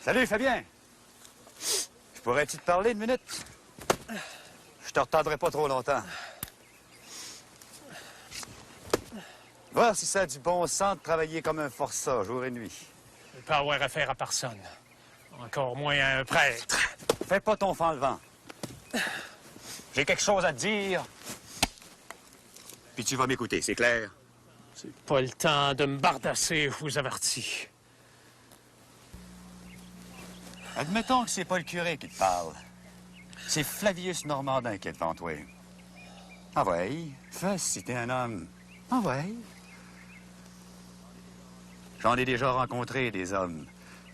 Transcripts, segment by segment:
Salut, Fabien. Je pourrais-tu te parler une minute? Je te retarderai pas trop longtemps. Voir si ça a du bon sens de travailler comme un forçat, jour et nuit. Je ne veux pas avoir affaire à personne. Encore moins à un prêtre. Fais pas ton fan le vent. J'ai quelque chose à te dire. Puis tu vas m'écouter, c'est clair? C'est pas le temps de me bardasser, je vous avertis. Admettons que c'est pas le curé qui te parle. C'est Flavius Normandin qui est devant toi. Ah ouais, fais si t'es un homme. Ah ouais. J'en ai déjà rencontré des hommes,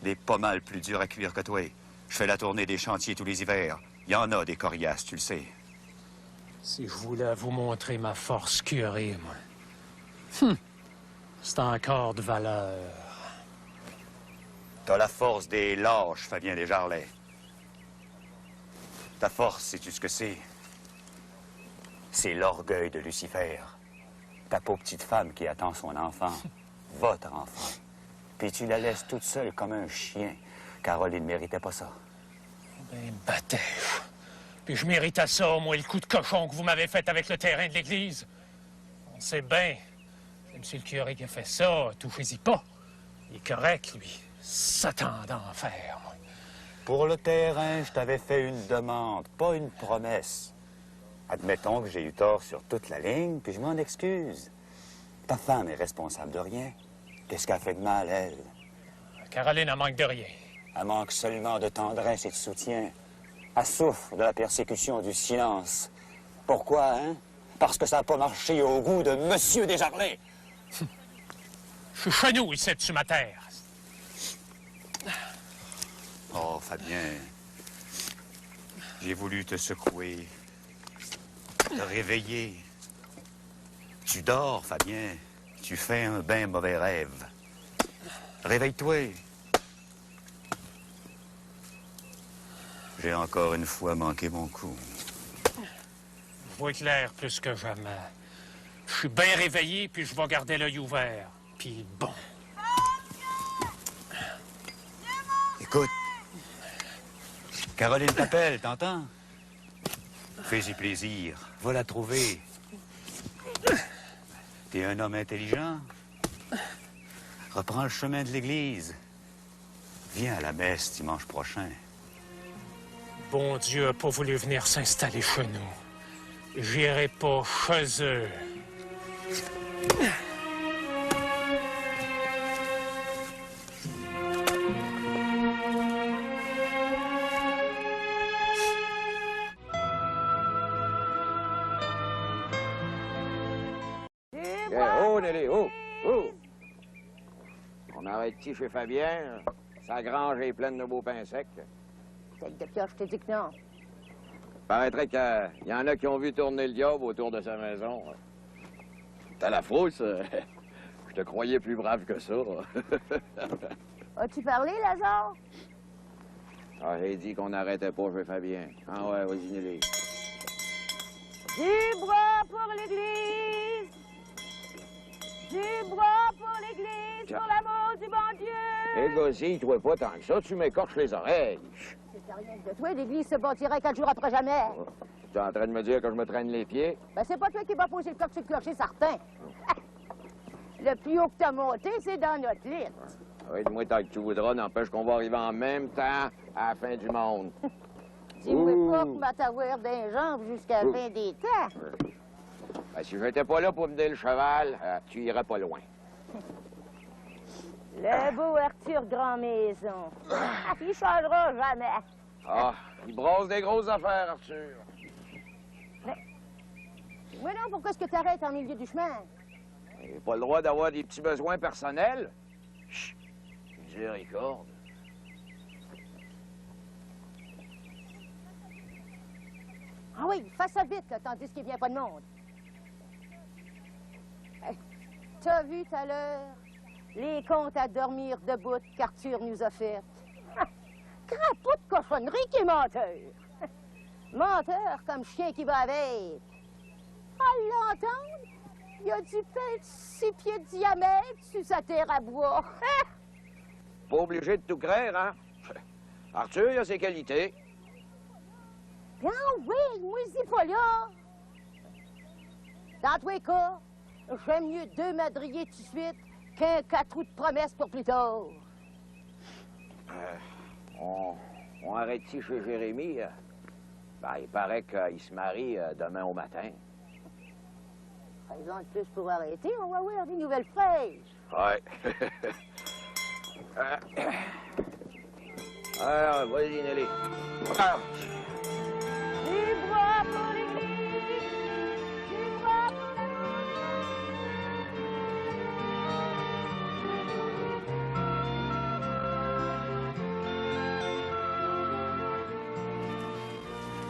des pas mal plus durs à cuire que toi. Je fais la tournée des chantiers tous les hivers. Il y en a des coriaces, tu le sais. Si je voulais vous montrer ma force curée, moi. C'est encore de valeur. T'as la force des lâches, Fabien Desjarlais. Ta force, sais-tu ce que c'est? C'est l'orgueil de Lucifer. Ta pauvre petite femme qui attend son enfant. Votre enfant. Puis tu la laisses toute seule comme un chien. Caroline ne méritait pas ça. Ben, bâtèche. Puis je méritais ça, moi, le coup de cochon que vous m'avez fait avec le terrain de l'église. On sait bien. C'est monsieur le curé qui a fait ça. Touchez-y pas. Il est correct, lui. Satan d'enfer, moi. Pour le terrain, je t'avais fait une demande, pas une promesse. Admettons que j'ai eu tort sur toute la ligne, puis je m'en excuse. Ta femme est responsable de rien. Qu'est-ce qu'elle fait de mal, elle? Caroline, elle manque de rien. Elle manque seulement de tendresse et de soutien. Elle souffre de la persécution du silence. Pourquoi, hein? Parce que ça n'a pas marché au goût de Monsieur Desjarlais. Je suis chez nous, ici, sur ma terre. Oh, Fabien, j'ai voulu te secouer, te réveiller. Tu dors, Fabien. Tu fais un bien mauvais rêve. Réveille-toi. J'ai encore une fois manqué mon coup. Je vois clair plus que jamais. Je suis bien réveillé, puis je vais garder l'œil ouvert. Puis bon. Écoute, Caroline t'appelle, t'entends? Fais-y plaisir. Va la trouver. T'es un homme intelligent. Reprends le chemin de l'église. Viens à la messe dimanche prochain. Bon Dieu n'a pas voulu venir s'installer chez nous. J'irai pas chez eux. Oh, Nelly, oh, oh! On arrête-tu chez Fabien? Sa grange est pleine de beaux pains secs. Tête de pioche, je te dis que non. Paraîtrait qu'il y en a qui ont vu tourner le diable autour de sa maison. T'as la frousse? Je te croyais plus brave que ça. As-tu parlé, Lazare? Ah, j'ai dit qu'on n'arrêtait pas chez Fabien. Ah ouais, vas-y, Nelly. Du bois pour l'église! Du bois pour l'église, pour l'amour du bon Dieu! Hé, Gosy, tu vois pas tant que ça, tu m'écorches les oreilles. C'est rien de toi, l'église se bâtirait 4 jours après jamais. Tu es en train de me dire que je me traîne les pieds? Ben, c'est pas toi qui vas poser le coq sur le clocher, certain. Le plus haut que t'as monté, c'est dans notre lit. Oui, moi, tant que tu voudras, n'empêche qu'on va arriver en même temps à la fin du monde. Dis-moi pas que va t'avoir des jambes jusqu'à la fin des temps. Ben, si j'étais pas là pour mener le cheval, tu irais pas loin. Le beau Arthur Grand-Maison. Il changera jamais. Ah, il brosse des grosses affaires, Arthur. Mais non, pourquoi est-ce que t'arrêtes en milieu du chemin? Il n'a pas le droit d'avoir des petits besoins personnels. Chut, miséricorde. Ah oui, fais ça vite, là, tandis qu'il vient pas de monde. Hey, t'as vu tout à l'heure les contes à dormir debout qu'Arthur nous a fait? Crapaud de cochonnerie qui est menteur. Menteur comme chien qui va avec. À l'entendre, il a du pain de 6 pieds de diamètre sur sa terre à bois. Pas obligé de tout craindre, hein? Arthur, il a ses qualités. Bien oui, moi, je dis pas là. Dans tous les cas, j'aime mieux 2 madriers tout de suite qu'un 4 trous de promesse pour plus tard. On arrête-tu chez Jérémy? Ben, il paraît qu'il se marie demain au matin. Raison de plus pour arrêter, on va avoir des nouvelles fraîches. Ouais. Alors, vas-y, Nelly. Ah. Du bois pour l'église, du bois pour la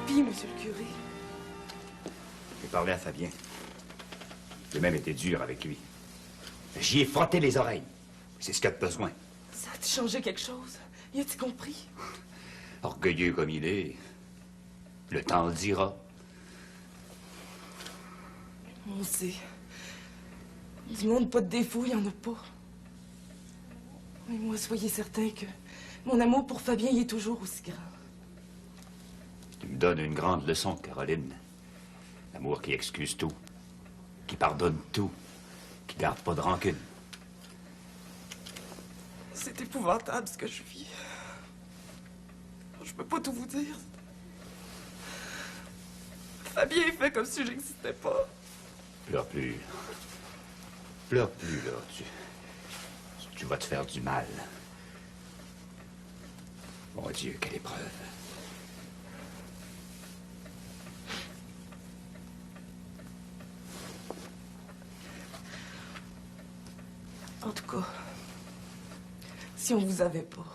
Puis, monsieur le curé. J'ai parlé à Fabien. J'ai même été dur avec lui. J'y ai frotté les oreilles. C'est ce qu'il a besoin. Ça a-tu changé quelque chose? Y a-tu compris? Orgueilleux comme il est, le temps le dira. On sait. Du monde pas de défaut, il y en a pas. Mais moi, soyez certain que mon amour pour Fabien, il est toujours aussi grand. Tu me donnes une grande leçon, Caroline. L'amour qui excuse tout, qui pardonne tout, qui garde pas de rancune. C'est épouvantable ce que je vis. Je peux pas tout vous dire. Fabien fait comme si j'existais pas. Pleure plus. Pleure plus, là. Tu vas te faire du mal. Mon Dieu, quelle épreuve. En tout cas, si on vous avait pas.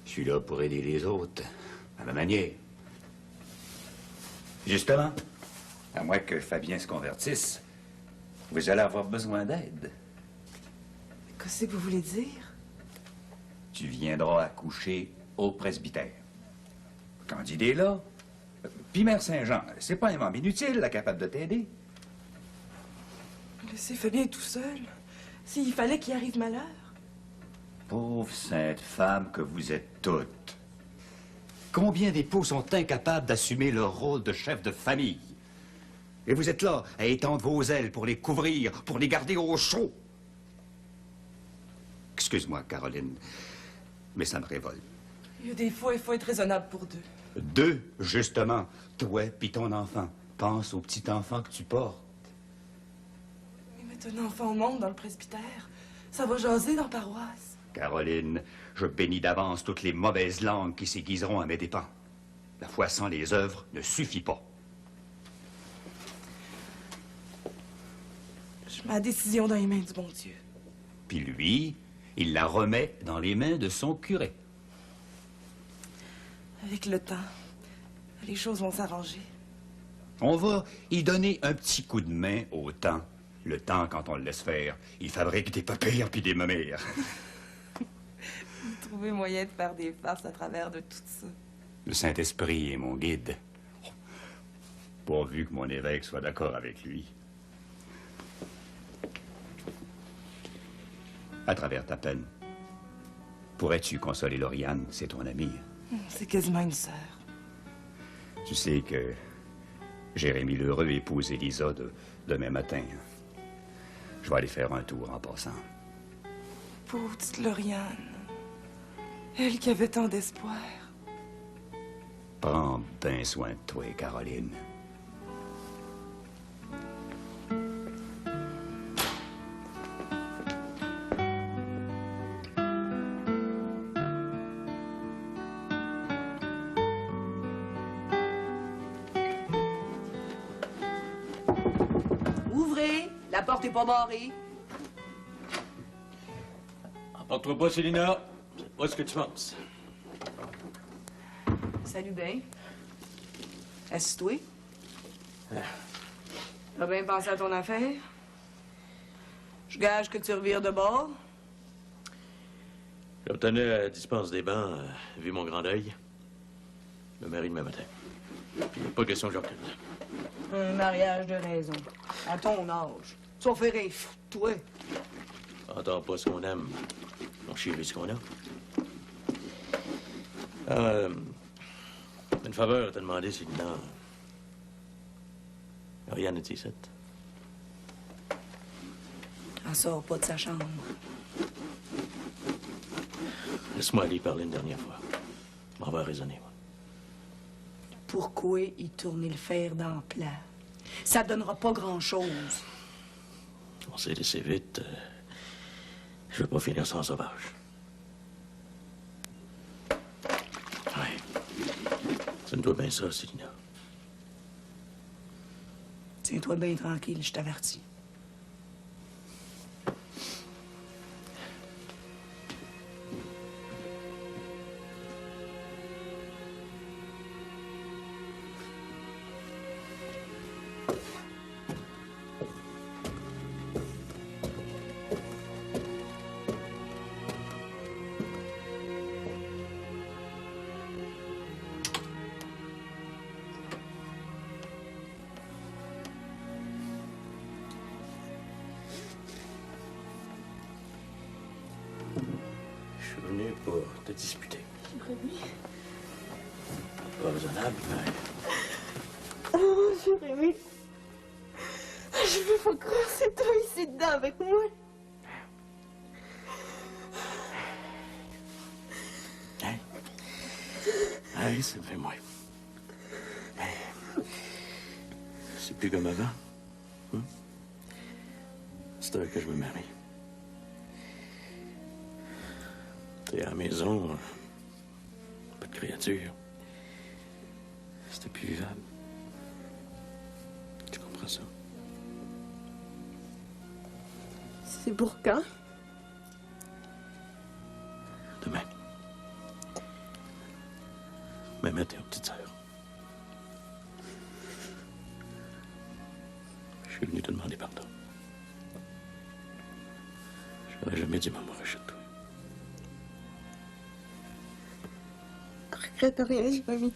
Je suis là pour aider les autres, à ma manière. Justement, à moins que Fabien se convertisse, vous allez avoir besoin d'aide. Qu'est-ce que vous voulez dire? Tu viendras accoucher au presbytère. Candide est là. Puis Mère Saint-Jean, c'est pas un membre inutile, là, capable de t'aider. Laissez Fabien tout seul. S'il fallait qu'il arrive malheur. Pauvre sainte femme que vous êtes toutes. Combien d'époux sont incapables d'assumer leur rôle de chef de famille? Et vous êtes là à étendre vos ailes pour les couvrir, pour les garder au chaud. Excuse-moi, Caroline, mais ça me révolte. Il y a des fois, il faut être raisonnable pour deux. Deux, justement. Toi puis ton enfant. Pense au petit enfant que tu portes. Mais mettre un enfant au monde dans le presbytère, ça va jaser dans la paroisse. Caroline, je bénis d'avance toutes les mauvaises langues qui s'aiguiseront à mes dépens. La foi sans les œuvres ne suffit pas. Je mets la décision dans les mains du bon Dieu. Puis lui, il la remet dans les mains de son curé. Avec le temps, les choses vont s'arranger. On va y donner un petit coup de main au temps. Le temps, quand on le laisse faire, il fabrique des papiers puis des mamères. Vous trouvez moyen de faire des farces à travers de tout ça. Le Saint-Esprit est mon guide. Pourvu que mon évêque soit d'accord avec lui. À travers ta peine, pourrais-tu consoler Lauriane, c'est ton amie? C'est quasiment une sœur. Tu sais que Jérémy Lheureux épouse Élisa demain matin. Je vais aller faire un tour en passant. Pauvre petite Lauriane. Elle qui avait tant d'espoir. Prends bien soin de toi, Caroline. Ouvrez! La porte est pas barrée. Emporte-toi pas, Célina. C'est pas ce que tu penses. Salut ben. Assis-toi. T'as bien pensé à ton affaire? Je gage que tu revires de bord. J'obtenais la dispense des bancs, vu mon grand deuil. Je me marie demain matin. Puis pas question que j'obtienne. Un mariage de raison. À ton âge. Tu vas faire un fou, toi. Entends pas ce qu'on aime. On chérit ce qu'on a. Une faveur à te demander, Célina. Rien n'est ici. Elle sort pas de sa chambre. Laisse-moi aller parler une dernière fois. On va raisonner, moi. Pourquoi y tourner le fer dans le plat? Ça donnera pas grand-chose. On s'est laissé vite. Je veux pas finir sans sauvage. Ouais. Ça ne doit bien ça, Célina. Tiens-toi bien tranquille, je t'avertis. Je suis venu pour te disputer. Pas raisonnable, mais... Oh, Jérémy. Je veux pas croire que c'est toi ici dedans avec moi. Hein? Hey, c'est bien moi. C'est plus comme avant. Hein? C'est heure que je me marie. T'es à la maison, pas de créature. C'était plus vivable. Tu comprends ça? C'est pour quand? Demain. Même matin, petite sœur. Je suis venu te demander pardon. J'aurais jamais dû m'amourer de toi. Je regrette rien, Jérémy.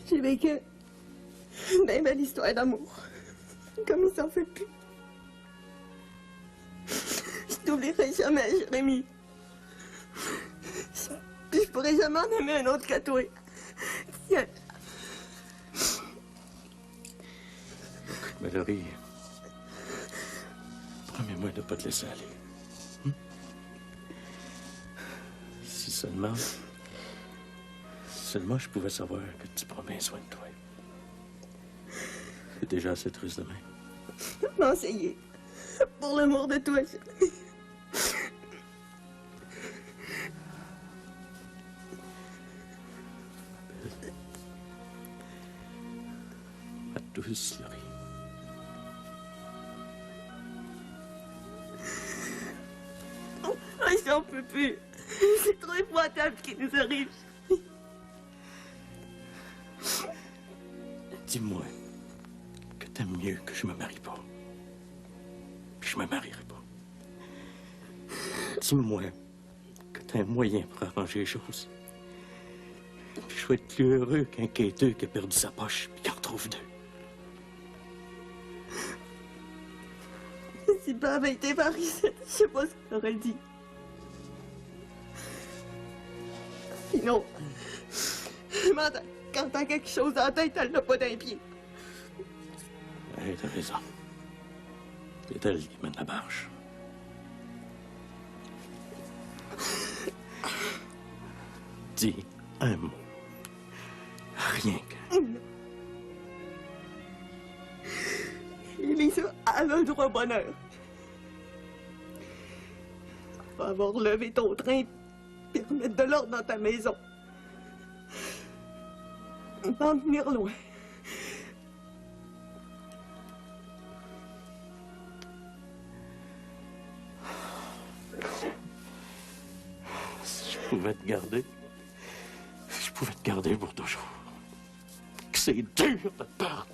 J'ai vécu une bien belle histoire d'amour. Comme il s'en fait plus. Je t'oublierai jamais, Jérémy. Puis je pourrai jamais en aimer un autre que toi. Tiens. Valérie, promets-moi de ne pas te laisser aller. Si seulement je pouvais savoir que tu prends bien soin de toi. C'est déjà assez triste demain. M'enseigner. Pour l'amour de toi, Jérémy. Ma douce Laurie. Oh, j'en peux plus. C'est trop épouvantable ce qui nous arrive. Dis-moi que t'aimes mieux que je me marie pas. Puis je me marierai pas. Dis-moi que t'as un moyen pour arranger les choses. Puis je vais être plus heureux qu'un quêteux qui a perdu sa poche puis qui en retrouve deux. Si pas avait été par ici, je sais pas ce qu'il aurait dit. Sinon, quand t'as quelque chose en tête, elle n'a pas d'un pied. Hey, t'as raison. C'est elle qui mène la barge. Dis un mot. Rien que... Elisa, elle a le droit au bonheur. Va avoir levé ton train et remettre de l'ordre dans ta maison. Pas en venir loin. Si je pouvais te garder, si je pouvais te garder pour toujours. Que c'est dur de te perdre.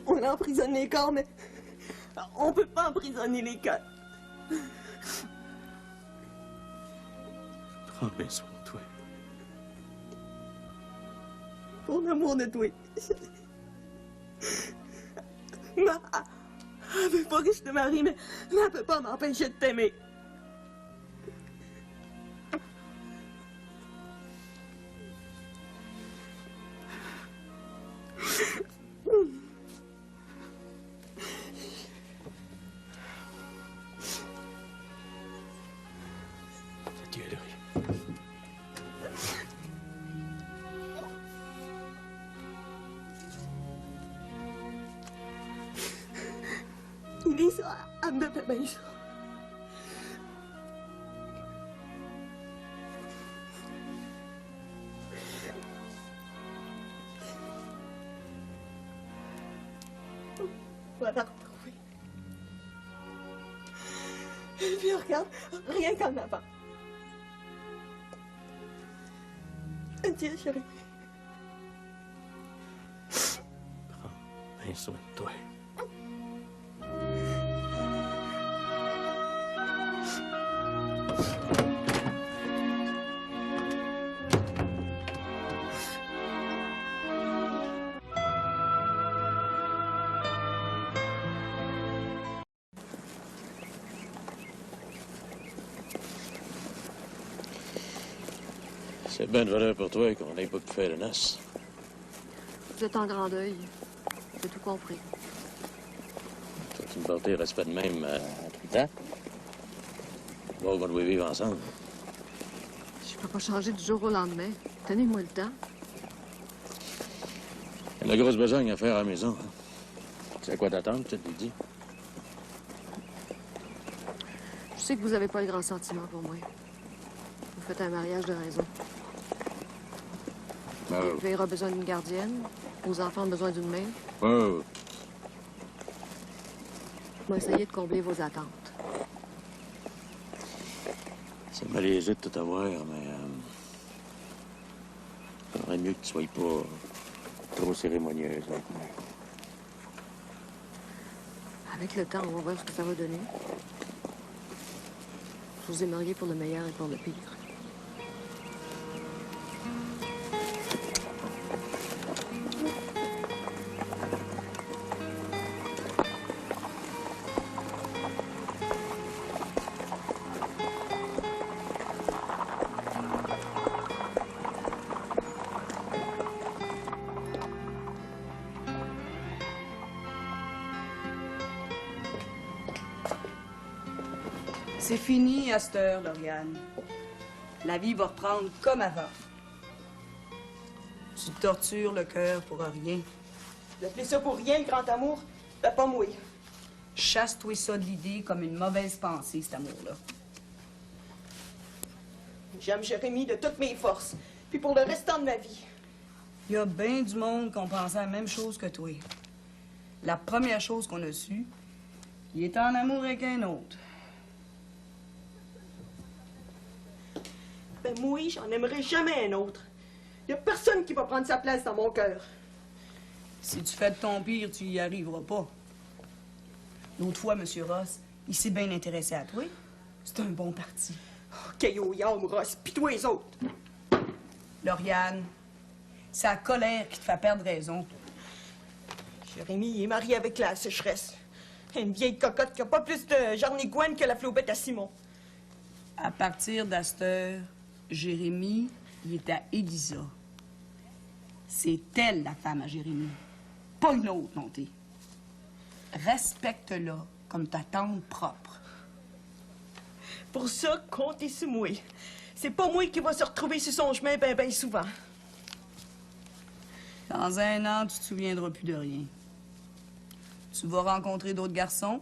On emprisonne les corps, mais on peut pas emprisonner les cœurs. Prends bien soin de toi. Pour l'amour de toi. Ma, Elle veut pas que je te marie, mais elle peut pas m'empêcher de t'aimer. Adieu, Laurie. Il dit ça, elle me fait bien ça. On va la retrouver. Et puis regarde, rien qu'en avant. Adieu, chérie. Prends bien soin de toi. C'est bien de valeur pour toi qu'on n'ait pas pu faire de noces. Vous êtes en grand deuil. J'ai tout compris. Toi, tu me portais reste pas de même à 30 ans. Bon, on doit vivre ensemble. Je peux pas changer du jour au lendemain. Tenez-moi le temps. Il y a de la grosse besogne à faire à la maison. Hein. Tu sais à quoi t'attendre, je te l'ai dit. Je sais que vous avez pas le grand sentiment pour moi. Vous faites un mariage de raison. Oh. Vire a besoin d'une gardienne. Vos enfants ont besoin d'une mère. Oh. Je vais essayer de combler vos attentes. C'est malaisé de tout avoir, mais... il faudrait mieux que tu sois pas trop cérémonieuse avec moi. Avec le temps, on va voir ce que ça va donner. Je vous ai marié pour le meilleur et pour le pire. C'est fini à cette heure, Lauriane. La vie va reprendre comme avant. Tu te tortures le cœur pour rien. Tu as fait ça pour rien, le grand amour? Ben, pas moi. Chasse-toi ça de l'idée comme une mauvaise pensée, cet amour-là. J'aime Jérémie de toutes mes forces, puis pour le restant de ma vie. Il y a bien du monde qui ont pensé la même chose que toi. La première chose qu'on a su, il était en amour avec un autre. Ben moi, j'en aimerai jamais un autre. Il y a personne qui va prendre sa place dans mon cœur. Si tu fais de ton pire, tu y arriveras pas. L'autre fois, M. Ross, il s'est bien intéressé à toi. C'est un bon parti. Oh, K.O. Young, Ross, pis toi les autres. Lauriane, c'est la colère qui te fait perdre raison. Jérémie, il est marié avec la sécheresse. Une vieille cocotte qui a pas plus de jarnigoine que la flobette à Simon. À partir d'Asteur, Jérémie, il est à Élisa. C'est elle, la femme à Jérémie. Pas une autre, non, t'es. Respecte-la comme ta tante propre. Pour ça, comptez sur moi. C'est pas moi qui va se retrouver sur son chemin ben souvent. Dans un an, tu te souviendras plus de rien. Tu vas rencontrer d'autres garçons.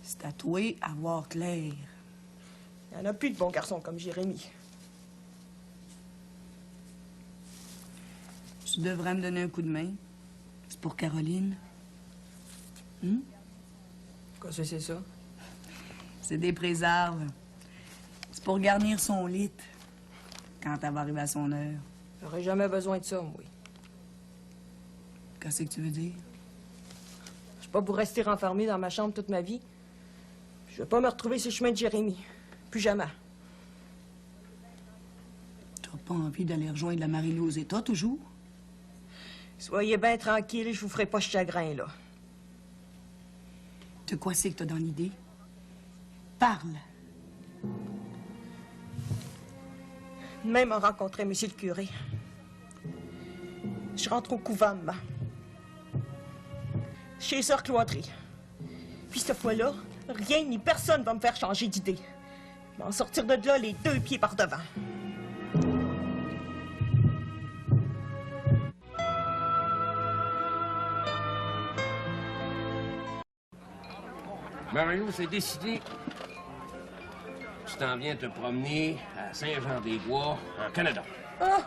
C'est à toi à voir clair. Il n'y en a plus de bons garçons comme Jérémie. Tu devrais me donner un coup de main. C'est pour Caroline. Qu'est-ce que c'est ça? C'est des préserves. C'est pour garnir son lit quand elle va arriver à son heure. J'aurais jamais besoin de ça, moi. Qu'est-ce que tu veux dire? Je suis pas pour rester renfermée dans ma chambre toute ma vie. Je vais pas me retrouver sur le chemin de Jérémie. Plus jamais. T'as pas envie d'aller rejoindre la Marie-Lou aux États, toujours? Soyez bien tranquille, je vous ferai pas ce chagrin, là. De quoi c'est que t'as dans l'idée? Parle. Même en rencontrer monsieur le curé. Je rentre au couvent, maman. Chez sœur Cloîtrée. Puis cette fois-là, rien ni personne va me faire changer d'idée. Je vais en sortir de là les 2 pieds par devant. Mario, c'est décidé. Tu t'en viens te promener à Saint-Jean-des-Bois, en Canada. Ah!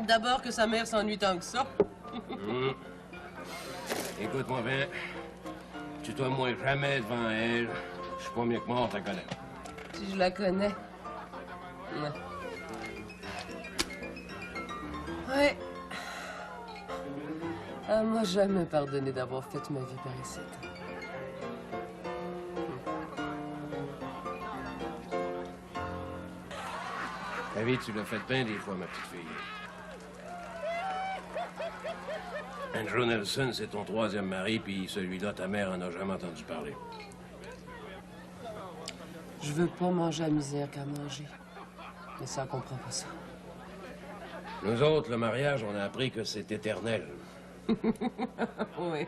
D'abord que sa mère s'ennuie tant que ça. Écoute-moi bien. Tutoie-moi jamais devant elle. Je suis pas mieux que mort, t'as connais. Si je la connais. Ouais. Ouais. Elle m'a jamais pardonné d'avoir fait ma vie par ici. Ta vie, tu l'as fait bien des fois, ma petite fille. Andrew Nelson, c'est ton 3e mari, puis celui-là, ta mère en a jamais entendu parler. Je veux pas manger la misère qu'à manger. Mais ça comprend pas ça. Nous autres, le mariage, on a appris que c'est éternel. Oui.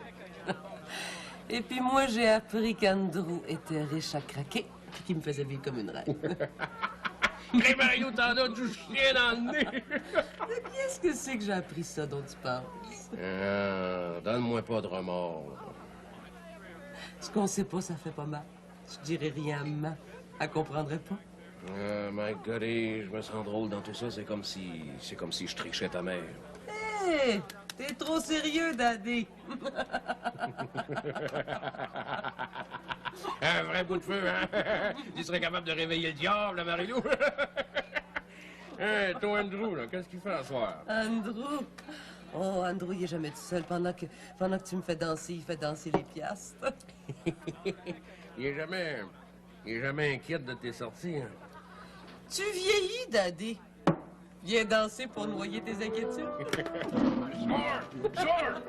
Et puis moi, j'ai appris qu'Andrew était riche à craquer, puis qu'il me faisait vivre comme une reine. Hé, Mario, t'en as du chien dans le nez! Mais qu'est-ce que c'est que j'ai appris ça dont tu penses? Donne-moi pas de remords. Ce qu'on sait pas, ça fait pas mal. Je dirais rien à maman. Elle comprendrait pas. My golly, je me sens drôle dans tout ça. C'est comme si je trichais ta mère. Hé! T'es trop sérieux, Daddy! Un vrai bout de feu, hein? Tu serais capable de réveiller le diable, Marilou? Hey, toi, Andrew, là, qu'est-ce qu'il fait à soir? Andrew? Oh, Andrew, il est jamais tout seul. Pendant que tu me fais danser, il fait danser les piastres. Il est jamais inquiète de tes sorties, hein? Tu vieillis, Daddy. Viens danser pour noyer tes inquiétudes. Sors!